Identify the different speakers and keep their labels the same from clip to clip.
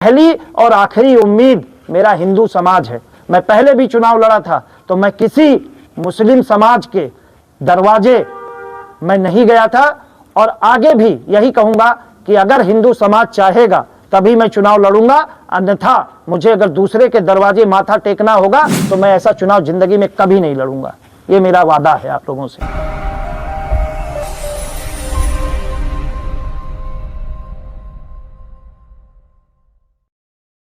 Speaker 1: पहली और आखिरी उम्मीद मेरा हिंदू समाज है। मैं पहले भी चुनाव लड़ा था तो मैं किसी मुस्लिम समाज के दरवाजे मैं नहीं गया था, और आगे भी यही कहूंगा कि अगर हिंदू समाज चाहेगा तभी मैं चुनाव लड़ूंगा, अन्यथा मुझे अगर दूसरे के दरवाजे माथा टेकना होगा तो मैं ऐसा चुनाव जिंदगी में कभी नहीं लड़ूंगा। ये मेरा वादा है आप लोगों से।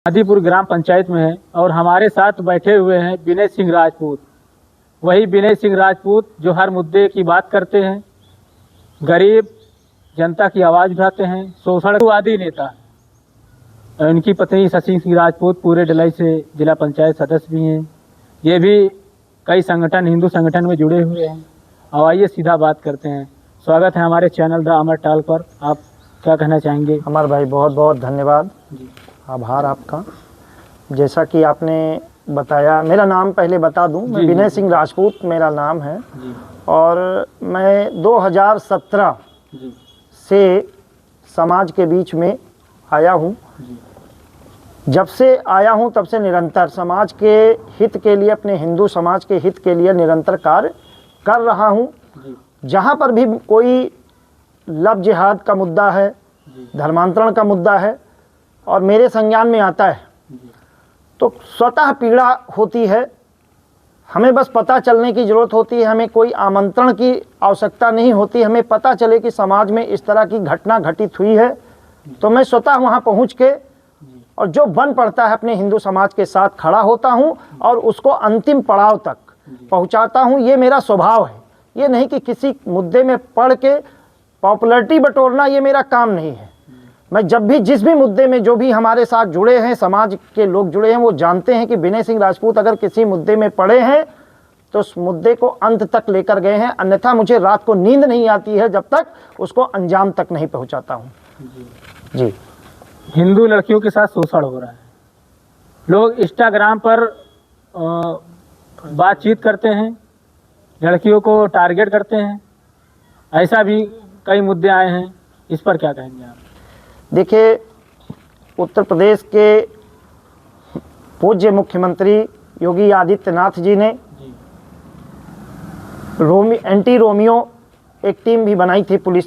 Speaker 2: आदिपुर ग्राम पंचायत में है और हमारे साथ बैठे हुए हैं विनय सिंह राजपूत। वही विनय सिंह राजपूत जो हर मुद्दे की बात करते हैं, गरीब जनता की आवाज़ उठाते हैं, शोषणवादी नेता। इनकी पत्नी शशि सिंह राजपूत पूरे ढलाई से जिला पंचायत सदस्य भी हैं। ये भी कई संगठन, हिंदू संगठन में जुड़े हुए हैं। और आइए सीधा बात करते हैं। स्वागत है हमारे चैनल द अमर टॉक पर। आप क्या कहना चाहेंगे?
Speaker 1: अमर भाई बहुत बहुत धन्यवाद, आभार आपका। जैसा कि आपने बताया, मेरा नाम पहले बता दूं, मैं विनय सिंह राजपूत मेरा नाम है और मैं 2017 से समाज के बीच में आया हूं। जब से आया हूं तब से निरंतर समाज के हित के लिए, अपने हिंदू समाज के हित के लिए निरंतर कार्य कर रहा हूं। जहां पर भी कोई लव जिहाद का मुद्दा है, धर्मांतरण का मुद्दा है और मेरे संज्ञान में आता है तो स्वतः पीड़ा होती है। हमें बस पता चलने की ज़रूरत होती है, हमें कोई आमंत्रण की आवश्यकता नहीं होती। हमें पता चले कि समाज में इस तरह की घटना घटित हुई है तो मैं स्वतः वहाँ पहुँच के और जो बन पड़ता है अपने हिंदू समाज के साथ खड़ा होता हूँ और उसको अंतिम पड़ाव तक पहुँचाता हूँ। ये मेरा स्वभाव है। ये नहीं कि किसी मुद्दे में पढ़ के पॉपुलैरिटी बटोरना, ये मेरा काम नहीं है। मैं जब भी जिस भी मुद्दे में जो भी हमारे साथ जुड़े हैं, समाज के लोग जुड़े हैं, वो जानते हैं कि विनय सिंह राजपूत अगर किसी मुद्दे में पड़े हैं तो उस मुद्दे को अंत तक लेकर गए हैं, अन्यथा मुझे रात को नींद नहीं आती है जब तक उसको अंजाम तक नहीं पहुंचाता हूं। जी,
Speaker 2: हिंदू लड़कियों के साथ शोषण हो रहा है। लोग इंस्टाग्राम पर बातचीत करते हैं, लड़कियों को टारगेट करते हैं, ऐसा भी कई मुद्दे आए हैं। इस पर क्या कहेंगे आप?
Speaker 1: देखिए, उत्तर प्रदेश के पूज्य मुख्यमंत्री योगी आदित्यनाथ जी ने एंटी रोमियो एक टीम भी बनाई थी, पुलिस,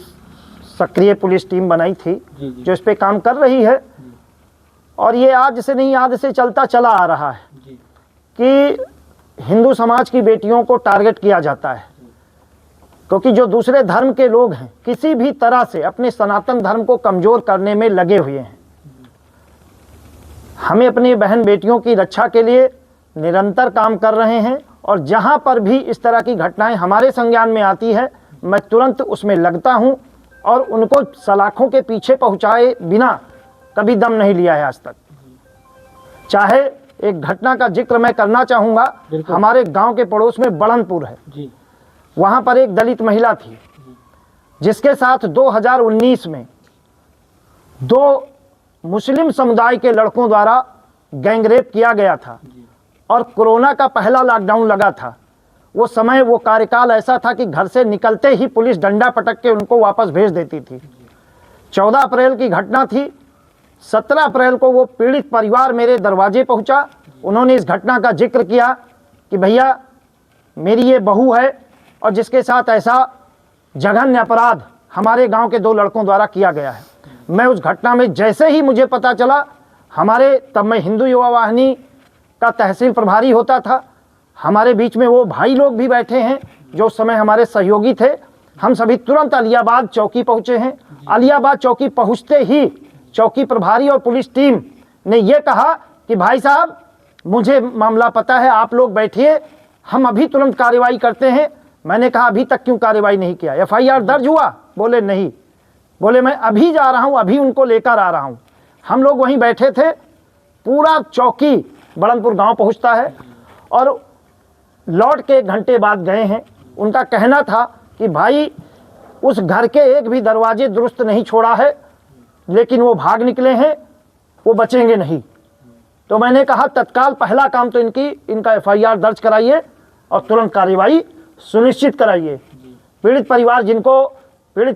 Speaker 1: सक्रिय पुलिस टीम बनाई थी जो इस पे काम कर रही है। और ये आज से नहीं, आज से चलता चला आ रहा है कि हिंदू समाज की बेटियों को टारगेट किया जाता है, क्योंकि जो दूसरे धर्म के लोग हैं किसी भी तरह से अपने सनातन धर्म को कमज़ोर करने में लगे हुए हैं। हमें अपनी बहन बेटियों की रक्षा के लिए निरंतर काम कर रहे हैं और जहां पर भी इस तरह की घटनाएं हमारे संज्ञान में आती है मैं तुरंत उसमें लगता हूं और उनको सलाखों के पीछे पहुंचाए बिना कभी दम नहीं लिया है आज तक। चाहे एक घटना का जिक्र मैं करना चाहूँगा, हमारे गाँव के पड़ोस में बड़नपुर है, वहाँ पर एक दलित महिला थी जिसके साथ 2019 में 2 मुस्लिम समुदाय के लड़कों द्वारा गैंगरेप किया गया था और कोरोना का पहला लॉकडाउन लगा था। वो समय, वो कार्यकाल ऐसा था कि घर से निकलते ही पुलिस डंडा पटक के उनको वापस भेज देती थी। 14 अप्रैल की घटना थी। 17 अप्रैल को वो पीड़ित परिवार मेरे दरवाजे पहुंचा। उन्होंने इस घटना का जिक्र किया कि भैया मेरी ये बहू है और जिसके साथ ऐसा जघन्य अपराध हमारे गांव के 2 लड़कों द्वारा किया गया है। मैं उस घटना में जैसे ही मुझे पता चला, तब मैं हिंदू युवा वाहिनी का तहसील प्रभारी होता था। हमारे बीच में वो भाई लोग भी बैठे हैं जो उस समय हमारे सहयोगी थे। हम सभी तुरंत अलियाबाद चौकी पहुँचे हैं। अलियाबाद चौकी पहुँचते ही चौकी प्रभारी और पुलिस टीम ने ये कहा कि भाई साहब, मुझे मामला पता है, आप लोग बैठिए, हम अभी तुरंत कार्रवाई करते हैं। मैंने कहा अभी तक क्यों कार्रवाई नहीं किया, FIR दर्ज हुआ? बोले नहीं। बोले मैं अभी जा रहा हूँ, अभी उनको लेकर आ रहा हूँ। हम लोग वहीं बैठे थे। पूरा चौकी बड़नपुर गांव पहुँचता है और लौट के 1 घंटे बाद गए हैं। उनका कहना था कि भाई उस घर के एक भी दरवाजे दुरुस्त नहीं छोड़ा है, लेकिन वो भाग निकले हैं, वो बचेंगे नहीं। तो मैंने कहा तत्काल पहला काम तो इनका FIR दर्ज कराइए और तुरंत कार्रवाई सुनिश्चित कराइए। पीड़ित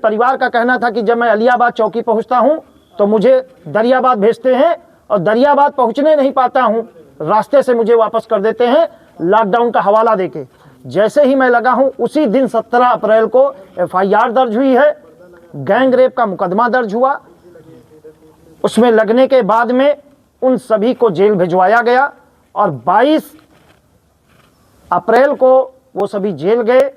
Speaker 1: परिवार का कहना था कि जब मैं अलियाबाद चौकी पहुंचता हूं तो मुझे दरियाबाद भेजते हैं और दरियाबाद पहुंचने नहीं पाता हूं, रास्ते से मुझे वापस कर देते हैं लॉकडाउन का हवाला देके। जैसे ही मैं लगा हूं उसी दिन 17 अप्रैल को FIR दर्ज हुई है, गैंग रेप का मुकदमा दर्ज हुआ। उसमें लगने के बाद में उन सभी को जेल भिजवाया गया और 22 अप्रैल को वो सभी जेल गए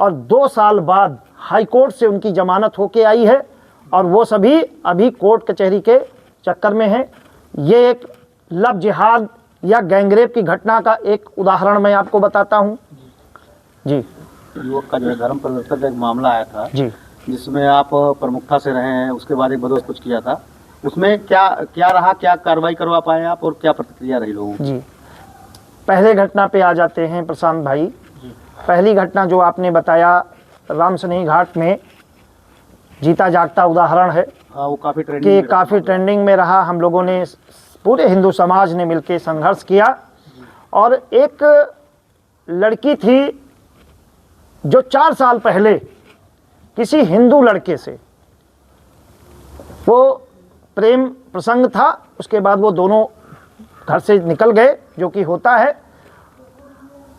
Speaker 1: और 2 साल बाद हाई कोर्ट से उनकी जमानत होके आई है और वो सभी अभी कोर्ट कचहरी के चक्कर में हैं। ये एक लव जिहाद या गैंगरेप की घटना का एक उदाहरण मैं आपको बताता हूं। जी,
Speaker 3: युवक का जो है धर्म परिवर्तन का एक मामला आया था
Speaker 1: जी,
Speaker 3: जिसमें आप प्रमुखता से रहे हैं, उसके बाद एक बदोश कुछ किया था, उसमें क्या रहा, क्या कार्रवाई करवा पाए आप और क्या प्रतिक्रिया रही लोगों की?
Speaker 1: जी। पहले घटना पे आ जाते हैं प्रशांत भाई। पहली घटना जो आपने बताया रामसनेही घाट में जीता जागता उदाहरण है
Speaker 3: हाँ, वो काफी
Speaker 1: कि काफ़ी ट्रेंडिंग में रहा। हम लोगों ने, पूरे हिंदू समाज ने मिलकर संघर्ष किया और एक लड़की थी जो 4 साल पहले किसी हिंदू लड़के से वो प्रेम प्रसंग था, उसके बाद वो दोनों घर से निकल गए, जो कि होता है।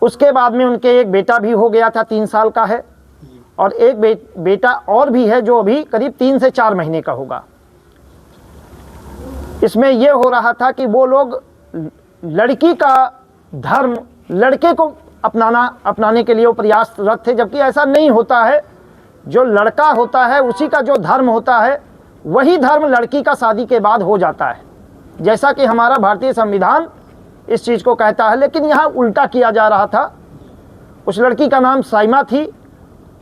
Speaker 1: उसके बाद में उनके एक बेटा भी हो गया था, 3 साल का है, और एक बेटा और भी है जो अभी करीब 3 से 4 महीने का होगा। इसमें यह हो रहा था कि वो लोग लड़की का धर्म लड़के को अपनाने के लिए वो प्रयासरत थे, जबकि ऐसा नहीं होता है। जो लड़का होता है उसी का जो धर्म होता है वही धर्म लड़की का शादी के बाद हो जाता है, जैसा कि हमारा भारतीय संविधान इस चीज़ को कहता है। लेकिन यहाँ उल्टा किया जा रहा था। उस लड़की का नाम साइमा थी।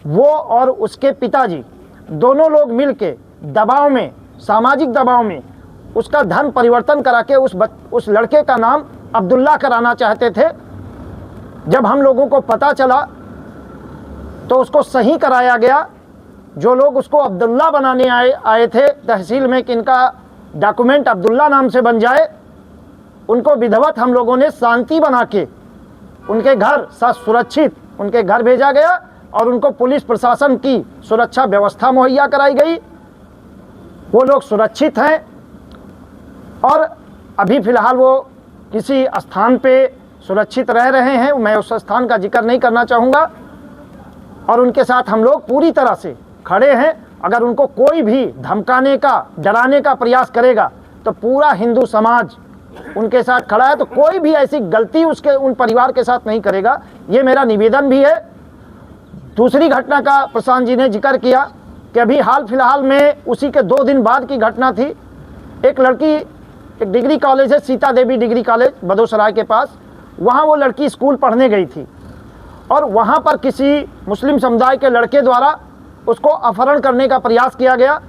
Speaker 1: वो और उसके पिताजी दोनों लोग मिलके दबाव में, सामाजिक दबाव में उसका धर्म परिवर्तन करा के उस लड़के का नाम अब्दुल्ला कराना चाहते थे। जब हम लोगों को पता चला तो उसको सही कराया गया। जो लोग उसको अब्दुल्ला बनाने आए थे तहसील में कि इनका डॉक्यूमेंट अब्दुल्ला नाम से बन जाए, उनको विधिवत हम लोगों ने शांति बना के उनके घर सुरक्षित उनके घर भेजा गया और उनको पुलिस प्रशासन की सुरक्षा व्यवस्था मुहैया कराई गई। वो लोग सुरक्षित हैं और अभी फ़िलहाल वो किसी स्थान पे सुरक्षित रह रहे हैं। मैं उस स्थान का जिक्र नहीं करना चाहूँगा और उनके साथ हम लोग पूरी तरह से खड़े हैं। अगर उनको कोई भी धमकाने का, डराने का प्रयास करेगा तो पूरा हिंदू समाज उनके साथ खड़ा है। तो कोई भी ऐसी गलती उन परिवार के साथ नहीं करेगा, ये मेरा निवेदन भी है। दूसरी घटना का प्रशांत जी ने जिक्र किया कि अभी हाल फिलहाल में उसी के 2 दिन बाद की घटना थी। एक लड़की, एक डिग्री कॉलेज है, सीता देवी डिग्री कॉलेज बदोसराय के पास, वहाँ वो लड़की स्कूल पढ़ने गई थी और वहाँ पर किसी मुस्लिम समुदाय के लड़के द्वारा उसको अपहरण करने का प्रयास किया गया,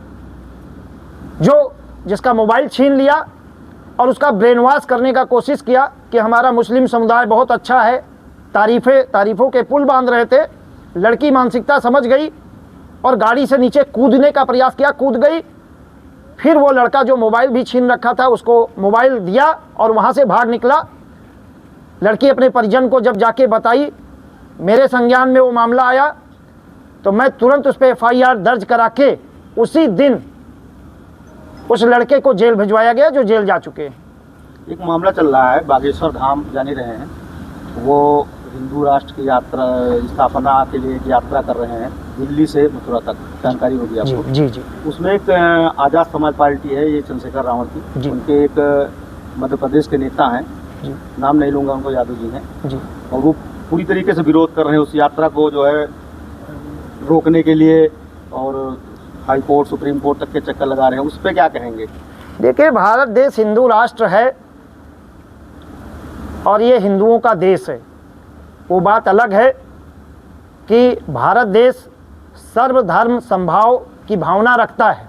Speaker 1: जिसका मोबाइल छीन लिया और उसका ब्रेन वॉश करने का कोशिश किया कि हमारा मुस्लिम समुदाय बहुत अच्छा है, तारीफ़ों के पुल बांध रहे थे। लड़की मानसिकता समझ गई और गाड़ी से नीचे कूदने का प्रयास किया, कूद गई। फिर वो लड़का जो मोबाइल भी छीन रखा था उसको मोबाइल दिया और वहाँ से भाग निकला। लड़की अपने परिजन को जब जाके बताई, मेरे संज्ञान में वो मामला आया तो मैं तुरंत उस पर FIR दर्ज करा के उसी दिन उस लड़के को जेल भिजवाया गया, जो जेल जा चुके हैं।
Speaker 3: एक मामला चल रहा है, बागेश्वर धाम जाने रहे हैं, वो हिंदू राष्ट्र की यात्रा स्थापना के लिए यात्रा कर रहे हैं दिल्ली से मथुरा तक, जानकारी होगी आपको?
Speaker 1: जी जी।
Speaker 3: उसमें एक आज़ाद समाज पार्टी है, ये चंद्रशेखर रावण की, उनके एक मध्य प्रदेश के नेता हैं, नाम नहीं लूँगा, उनको यादव जी हैं जी, और वो पूरी तरीके से विरोध कर रहे हैं उस यात्रा को जो है रोकने के लिए और हाई कोर्ट, सुप्रीम कोर्ट तक के चक्कर लगा रहे हैं। उस पर क्या कहेंगे?
Speaker 1: देखिए, भारत देश हिंदू राष्ट्र है और ये हिंदुओं का देश है। वो बात अलग है कि भारत देश सर्वधर्म समभाव की भावना रखता है,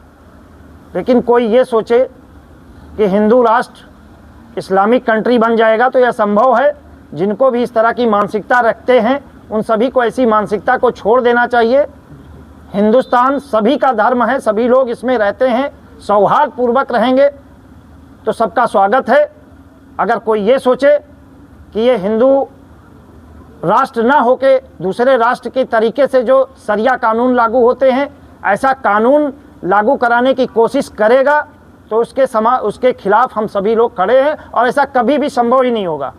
Speaker 1: लेकिन कोई ये सोचे कि हिंदू राष्ट्र इस्लामिक कंट्री बन जाएगा तो यह संभव है। जिनको भी इस तरह की मानसिकता रखते हैं उन सभी को ऐसी मानसिकता को छोड़ देना चाहिए। हिंदुस्तान सभी का धर्म है, सभी लोग इसमें रहते हैं, सौहार्दपूर्वक रहेंगे तो सबका स्वागत है। अगर कोई ये सोचे कि ये हिंदू राष्ट्र ना होके दूसरे राष्ट्र के तरीके से जो शरिया कानून लागू होते हैं, ऐसा कानून लागू कराने की कोशिश करेगा तो उसके खिलाफ हम सभी लोग खड़े हैं और ऐसा कभी भी संभव ही नहीं होगा।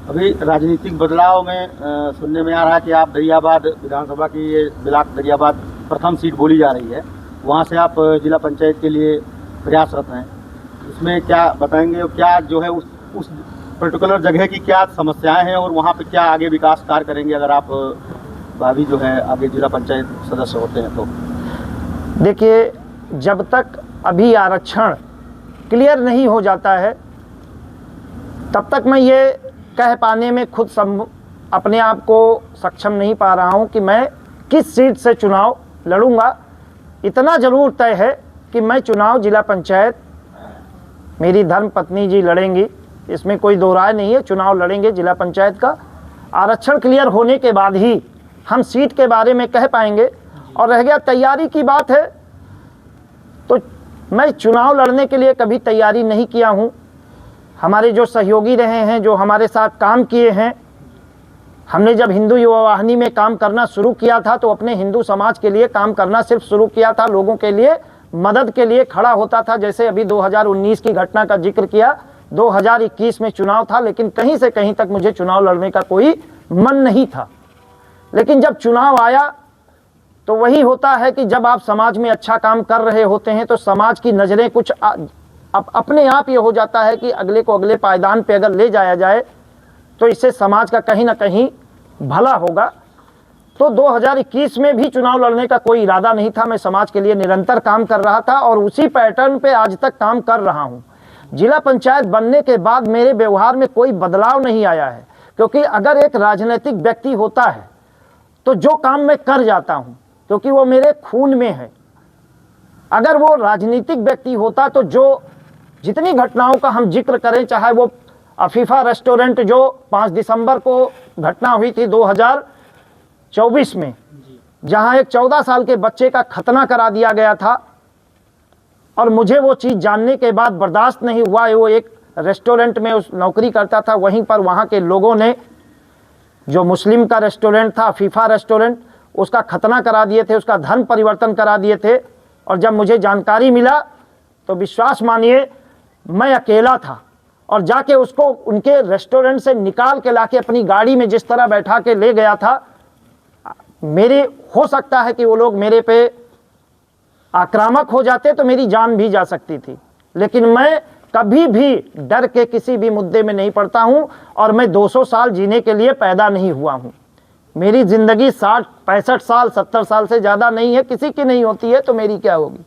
Speaker 3: अभी राजनीतिक बदलाव में सुनने में आ रहा है कि आप दरियाबाद विधानसभा की ये ब्लॉक दरियाबाद प्रथम सीट बोली जा रही है, वहाँ से आप जिला पंचायत के लिए प्रयासरत हैं। इसमें क्या बताएंगे और क्या जो है उस पर्टिकुलर जगह की क्या समस्याएं हैं और वहाँ पे क्या आगे विकास कार्य करेंगे अगर आप भावी जो है आगे जिला पंचायत सदस्य होते हैं तो?
Speaker 1: देखिए, जब तक अभी आरक्षण क्लियर नहीं हो जाता है तब तक मैं ये कह पाने में खुद अपने आप को सक्षम नहीं पा रहा हूँ कि मैं किस सीट से चुनाव लड़ूंगा। इतना ज़रूर तय है कि मैं चुनाव जिला पंचायत मेरी धर्म पत्नी जी लड़ेंगी, इसमें कोई दो राय नहीं है, चुनाव लड़ेंगे जिला पंचायत का। आरक्षण क्लियर होने के बाद ही हम सीट के बारे में कह पाएंगे। और रह गया तैयारी की बात है, तो मैं चुनाव लड़ने के लिए कभी तैयारी नहीं किया हूँ। हमारे जो सहयोगी रहे हैं, जो हमारे साथ काम किए हैं, हमने जब हिंदू युवा वाहिनी में काम करना शुरू किया था तो अपने हिंदू समाज के लिए काम करना सिर्फ शुरू किया था, लोगों के लिए मदद के लिए खड़ा होता था। जैसे अभी 2019 की घटना का जिक्र किया, 2021 में चुनाव था, लेकिन कहीं से कहीं तक मुझे चुनाव लड़ने का कोई मन नहीं था। लेकिन जब चुनाव आया तो वही होता है कि जब आप समाज में अच्छा काम कर रहे होते हैं तो समाज की नज़रें कुछ अपने आप ये हो जाता है कि अगले को अगले पायदान पे अगर ले जाया जाए तो इससे समाज का कहीं ना कहीं भला होगा। तो 2021 में भी चुनाव लड़ने का कोई इरादा नहीं था। मैं समाज के लिए निरंतर काम कर रहा था और उसी पैटर्न पे आज तक काम कर रहा हूँ। जिला पंचायत बनने के बाद मेरे व्यवहार में कोई बदलाव नहीं आया है, क्योंकि अगर एक राजनीतिक व्यक्ति होता है तो जो काम मैं कर जाता हूँ क्योंकि वो मेरे खून में है। अगर वो राजनीतिक व्यक्ति होता तो जो जितनी घटनाओं का हम जिक्र करें, चाहे वो अफीफा रेस्टोरेंट जो 5 दिसंबर को घटना हुई थी 2024 में, जहां एक 14 साल के बच्चे का खतना करा दिया गया था और मुझे वो चीज़ जानने के बाद बर्दाश्त नहीं हुआ। वो एक रेस्टोरेंट में उस नौकरी करता था, वहीं पर वहां के लोगों ने, जो मुस्लिम का रेस्टोरेंट था अफीफा रेस्टोरेंट, उसका खतना करा दिए थे, उसका धर्म परिवर्तन करा दिए थे। और जब मुझे जानकारी मिला तो विश्वास मानिए मैं अकेला था और जाके उसको उनके रेस्टोरेंट से निकाल के लाके अपनी गाड़ी में जिस तरह बैठा के ले गया था, मेरे हो सकता है कि वो लोग मेरे पे आक्रामक हो जाते तो मेरी जान भी जा सकती थी। लेकिन मैं कभी भी डर के किसी भी मुद्दे में नहीं पड़ता हूँ और मैं 200 साल जीने के लिए पैदा नहीं हुआ हूँ। मेरी ज़िंदगी 60, 65 साल, 70 साल से ज़्यादा नहीं है, किसी की नहीं होती है तो मेरी क्या होगी।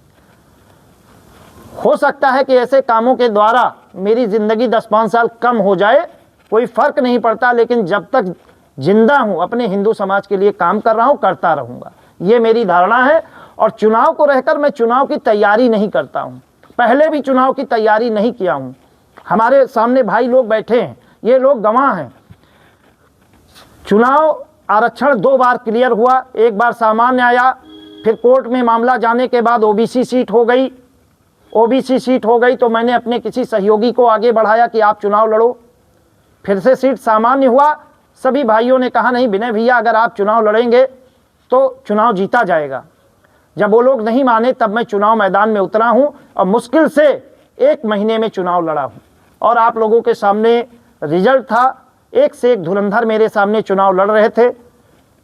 Speaker 1: हो सकता है कि ऐसे कामों के द्वारा मेरी ज़िंदगी 10-5 साल कम हो जाए, कोई फ़र्क नहीं पड़ता, लेकिन जब तक जिंदा हूँ अपने हिंदू समाज के लिए काम कर रहा हूँ, करता रहूँगा, ये मेरी धारणा है। और चुनाव को रहकर मैं चुनाव की तैयारी नहीं करता हूँ, पहले भी चुनाव की तैयारी नहीं किया हूँ। हमारे सामने भाई लोग बैठे हैं, ये लोग गवाह हैं। चुनाव आरक्षण 2 बार क्लियर हुआ, एक बार सामान्य आया, फिर कोर्ट में मामला जाने के बाद ओबीसी सीट हो गई। ओबीसी सीट हो गई तो मैंने अपने किसी सहयोगी को आगे बढ़ाया कि आप चुनाव लड़ो। फिर से सीट सामान्य हुआ, सभी भाइयों ने कहा नहीं विनय भैया अगर आप चुनाव लड़ेंगे तो चुनाव जीता जाएगा। जब वो लोग नहीं माने तब मैं चुनाव मैदान में उतरा हूँ और मुश्किल से 1 महीने में चुनाव लड़ा हूँ। और आप लोगों के सामने रिजल्ट था, एक से एक धुरंधर मेरे सामने चुनाव लड़ रहे थे।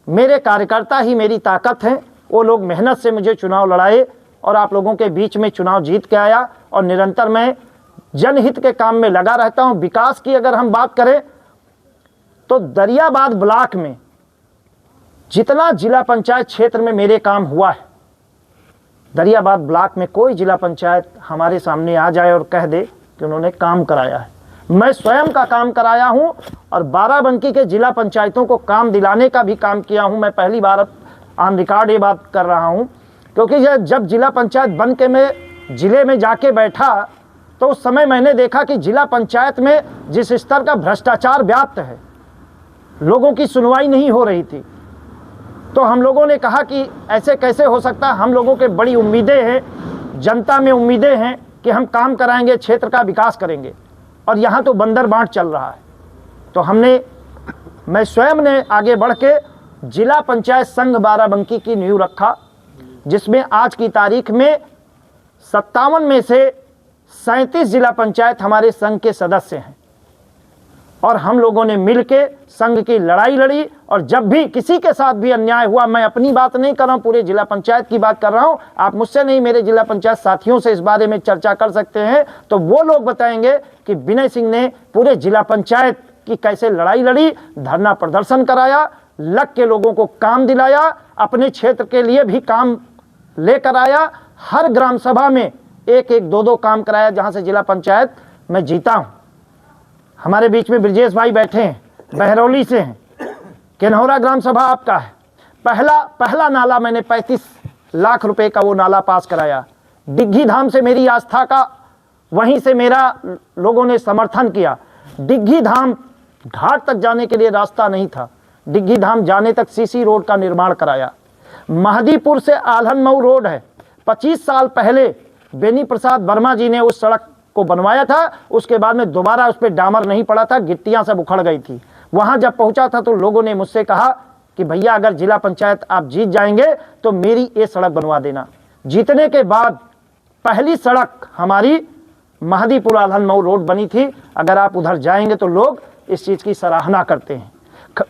Speaker 1: मेरे कार्यकर्ता ही मेरी ताकत हैं, वो लोग मेहनत से मुझे चुनाव लड़ाए और आप लोगों के बीच में चुनाव जीत के आया। और निरंतर मैं जनहित के काम में लगा रहता हूँ। विकास की अगर हम बात करें तो दरियाबाद ब्लॉक में जितना जिला पंचायत क्षेत्र में मेरे काम हुआ है, दरियाबाद ब्लॉक में कोई जिला पंचायत हमारे सामने आ जाए और कह दे कि उन्होंने काम कराया है। मैं स्वयं का काम कराया हूं और बाराबंकी के जिला पंचायतों को काम दिलाने का भी काम किया हूं। मैं पहली बार ऑन रिकॉर्ड ये बात कर रहा हूं, क्योंकि जब जिला पंचायत बन के मैं ज़िले में जाके बैठा तो उस समय मैंने देखा कि जिला पंचायत में जिस स्तर का भ्रष्टाचार व्याप्त है, लोगों की सुनवाई नहीं हो रही थी। तो हम लोगों ने कहा कि ऐसे कैसे हो सकता है, हम लोगों के बड़ी उम्मीदें हैं, जनता में उम्मीदें हैं कि हम काम कराएंगे, क्षेत्र का विकास करेंगे, और यहाँ तो बंदर बांट चल रहा है। तो मैं स्वयं ने आगे बढ़ के जिला पंचायत संघ बाराबंकी की नींव रखा, जिसमें आज की तारीख में 57 में से 37 जिला पंचायत हमारे संघ के सदस्य हैं और हम लोगों ने मिलके संघ की लड़ाई लड़ी। और जब भी किसी के साथ भी अन्याय हुआ, मैं अपनी बात नहीं कर रहा हूँ, पूरे जिला पंचायत की बात कर रहा हूँ, आप मुझसे नहीं मेरे जिला पंचायत साथियों से इस बारे में चर्चा कर सकते हैं, तो वो लोग बताएंगे कि विनय सिंह ने पूरे जिला पंचायत की कैसे लड़ाई लड़ी, धरना प्रदर्शन कराया, लग के लोगों को काम दिलाया, अपने क्षेत्र के लिए भी काम लेकर आया, हर ग्राम सभा में एक एक दो दो काम कराया जहां से जिला पंचायत मैं जीता हूं। हमारे बीच में ब्रजेश भाई बैठे हैं, बहरौली से हैं, किन्हौरा ग्राम सभा आपका है। पहला नाला मैंने 35 लाख रुपए का वो नाला पास कराया। डिग्गी धाम से मेरी आस्था का, वहीं से मेरा लोगों ने समर्थन किया। डिग्गी धाम घाट तक जाने के लिए रास्ता नहीं था, डिग्गी धाम जाने तक सीसी रोड का निर्माण कराया। महदीपुर से आल्हनमऊ रोड है, 25 साल पहले बेनी प्रसाद वर्मा जी ने उस सड़क को बनवाया था, उसके बाद में दोबारा उस पर डामर नहीं पड़ा था, गिट्टियां सब उखड़ गई थी। वहां जब पहुंचा था तो लोगों ने मुझसे कहा कि भैया अगर जिला पंचायत आप जीत जाएंगे तो मेरी ये सड़क बनवा देना। जीतने के बाद पहली सड़क हमारी महदीपुर आल्हनमऊ रोड बनी थी। अगर आप उधर जाएंगे तो लोग इस चीज़ की सराहना करते हैं।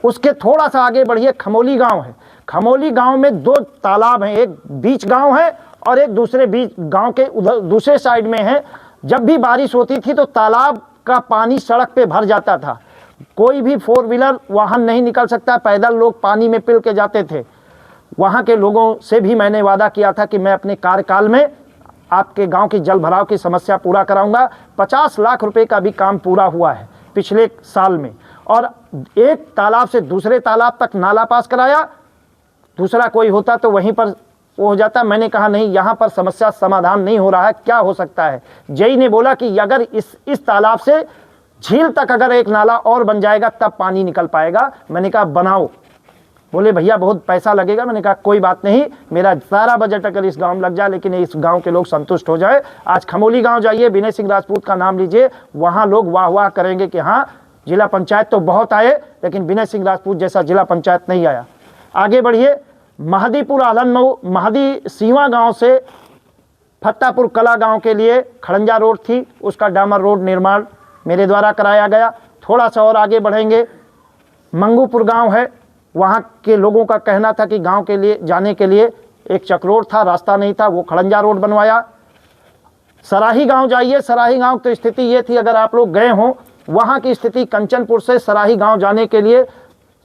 Speaker 1: उसके थोड़ा सा आगे बढ़िए, खमोली गांव है। खमोली गांव में 2 तालाब हैं, एक बीच गांव है और एक दूसरे बीच गांव के उधर दूसरे साइड में है। जब भी बारिश होती थी तो तालाब का पानी सड़क पे भर जाता था, कोई भी 4 व्हीलर वाहन नहीं निकल सकता, पैदल लोग पानी में पिल के जाते थे। वहाँ के लोगों से भी मैंने वादा किया था कि मैं अपने कार्यकाल में आपके गांव की जल भराव की समस्या पूरा कराऊंगा। 50 लाख रुपए का भी काम पूरा हुआ है पिछले साल में। और एक तालाब से दूसरे तालाब तक नाला पास कराया, दूसरा कोई होता तो वहीं पर वो हो जाता। मैंने कहा नहीं, यहाँ पर समस्या समाधान नहीं हो रहा है, क्या हो सकता है। जय ने बोला कि अगर इस तालाब से झील तक अगर एक नाला और बन जाएगा तब पानी निकल पाएगा। मैंने कहा बनाओ। बोले भैया बहुत पैसा लगेगा। मैंने कहा कोई बात नहीं, मेरा सारा बजट अगर इस गांव में लग जाए लेकिन इस गांव के लोग संतुष्ट हो जाए। आज खमोली गांव जाइए, विनय सिंह राजपूत का नाम लीजिए, वहाँ लोग वाह वाह करेंगे कि हाँ जिला पंचायत तो बहुत आए लेकिन विनय सिंह राजपूत जैसा जिला पंचायत नहीं आया। आगे बढ़िए, महदीपुर आल्हनमऊ, महदी सीवा गांव से फत्तापुर कला गांव के लिए खड़ंजा रोड थी, उसका डामर रोड निर्माण मेरे द्वारा कराया गया। थोड़ा सा और आगे बढ़ेंगे, मंगूपुर गांव है, वहाँ के लोगों का कहना था कि गांव के लिए जाने के लिए एक चक्रोड था, रास्ता नहीं था, वो खड़ंजा रोड बनवाया। सराही गांव जाइए, सराही गांव की स्थिति ये थी, अगर आप लोग गए हों, वहाँ की स्थिति कंचनपुर से सराही गांव जाने के लिए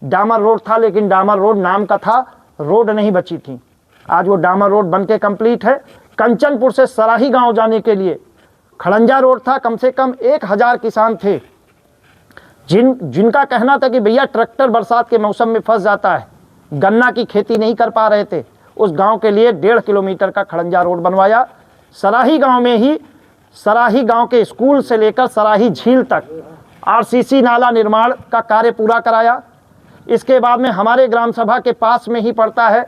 Speaker 1: डामर रोड था, लेकिन डामर रोड नाम का था, रोड नहीं बची थी। आज वो डामर रोड बन के कंप्लीट है। कंचनपुर से सराही गांव जाने के लिए खड़ंजा रोड था, कम से कम 1000 किसान थे जिनका कहना था कि भैया ट्रैक्टर बरसात के मौसम में फंस जाता है, गन्ना की खेती नहीं कर पा रहे थे। उस गांव के लिए 1.5 किलोमीटर का खड़ंजा रोड बनवाया। सराही गांव में ही, सराही गांव के स्कूल से लेकर सराही झील तक आरसीसी नाला निर्माण का कार्य पूरा कराया। इसके बाद में हमारे ग्राम सभा के पास में ही पड़ता है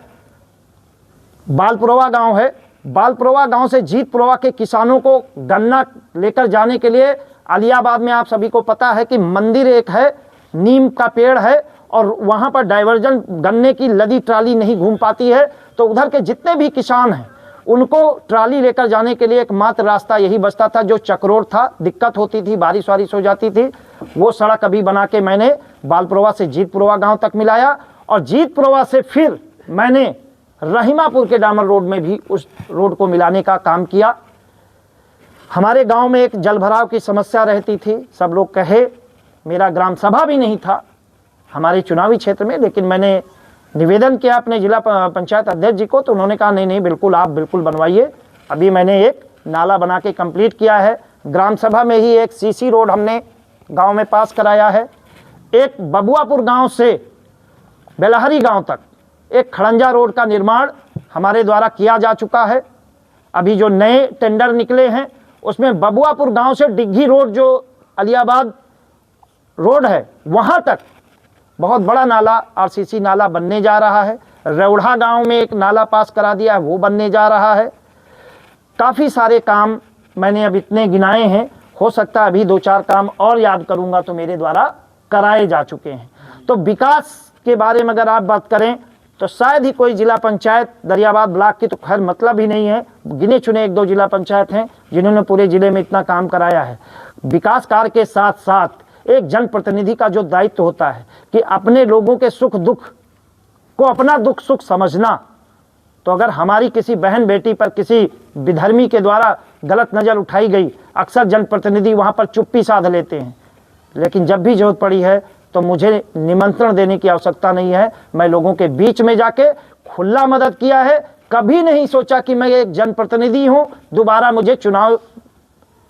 Speaker 1: बालपुरवा गांव है। बालपुरवा गांव से जीतपुरवा के किसानों को गन्ना लेकर जाने के लिए अलियाबाद में आप सभी को पता है कि मंदिर एक है, नीम का पेड़ है और वहाँ पर डाइवर्जन गन्ने की लदी ट्राली नहीं घूम पाती है, तो उधर के जितने भी किसान हैं उनको ट्राली लेकर जाने के लिए एकमात्र रास्ता यही बचता था, जो चक्रोड था। दिक्कत होती थी, बारिश वारिश हो जाती थी। वो सड़क अभी बना के मैंने बालपुरवा से जीतपुरवा गांव तक मिलाया और जीतपुरवा से फिर मैंने रहीमापुर के डामर रोड में भी उस रोड को मिलाने का काम किया। हमारे गांव में एक जल भराव की समस्या रहती थी, सब लोग कहे, मेरा ग्राम सभा भी नहीं था हमारे चुनावी क्षेत्र में, लेकिन मैंने निवेदन किया अपने जिला पंचायत अध्यक्ष जी को, तो उन्होंने कहा नहीं बिल्कुल आप बिल्कुल बनवाइए। अभी मैंने एक नाला बना के कंप्लीट किया है। ग्राम सभा में ही एक सीसी रोड हमने गांव में पास कराया है। एक बबुआपुर गांव से बेलहरी गांव तक एक खड़ंजा रोड का निर्माण हमारे द्वारा किया जा चुका है। अभी जो नए टेंडर निकले हैं उसमें बबुआपुर गांव से डिग्गी रोड, जो अलियाबाद रोड है, वहां तक बहुत बड़ा नाला आरसीसी नाला बनने जा रहा है। रेवढ़ा गांव में एक नाला पास करा दिया है, वो बनने जा रहा है। काफ़ी सारे काम मैंने अब इतने गिनाए हैं, हो सकता है अभी 2-4 काम और याद करूंगा तो मेरे द्वारा कराए जा चुके हैं। तो विकास के बारे में अगर आप बात करें तो शायद ही कोई जिला पंचायत दरियाबाद ब्लॉक की तो खैर मतलब ही नहीं है, गिने चुने 1-2 जिला पंचायत हैं जिन्होंने पूरे जिले में इतना काम कराया है। विकास कार्य के साथ साथ एक जनप्रतिनिधि का जो दायित्व होता है कि अपने लोगों के सुख दुख को अपना दुख सुख समझना, तो अगर हमारी किसी बहन बेटी पर किसी विधर्मी के द्वारा गलत नज़र उठाई गई, अक्सर जनप्रतिनिधि वहाँ पर चुप्पी साध लेते हैं, लेकिन जब भी जरूरत पड़ी है तो मुझे निमंत्रण देने की आवश्यकता नहीं है। मैं लोगों के बीच में जाके खुला मदद किया है, कभी नहीं सोचा कि मैं एक जनप्रतिनिधि हूँ, दोबारा मुझे चुनाव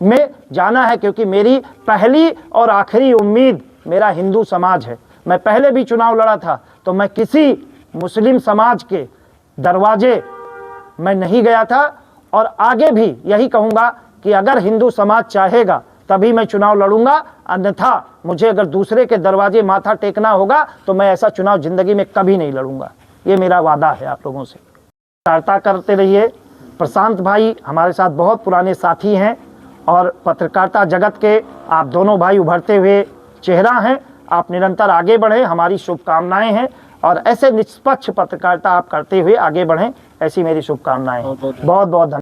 Speaker 1: में जाना है, क्योंकि मेरी पहली और आखिरी उम्मीद मेरा हिंदू समाज है। मैं पहले भी चुनाव लड़ा था तो मैं किसी मुस्लिम समाज के दरवाजे मैं नहीं गया था, और आगे भी यही कहूँगा कि अगर हिंदू समाज चाहेगा तभी मैं चुनाव लड़ूंगा, अन्यथा मुझे अगर दूसरे के दरवाजे माथा टेकना होगा तो मैं ऐसा चुनाव जिंदगी में कभी नहीं लड़ूंगा। ये मेरा वादा है आप लोगों से। वार्ता करते रहिए। प्रशांत भाई हमारे साथ बहुत पुराने साथी हैं और पत्रकारिता जगत के आप दोनों भाई उभरते हुए चेहरा हैं। आप निरंतर आगे बढ़ें, हमारी शुभकामनाएं हैं, और ऐसे निष्पक्ष पत्रकारिता आप करते हुए आगे बढ़ें, ऐसी मेरी शुभकामनाएं हैं। बहुत बहुत धन्यवाद।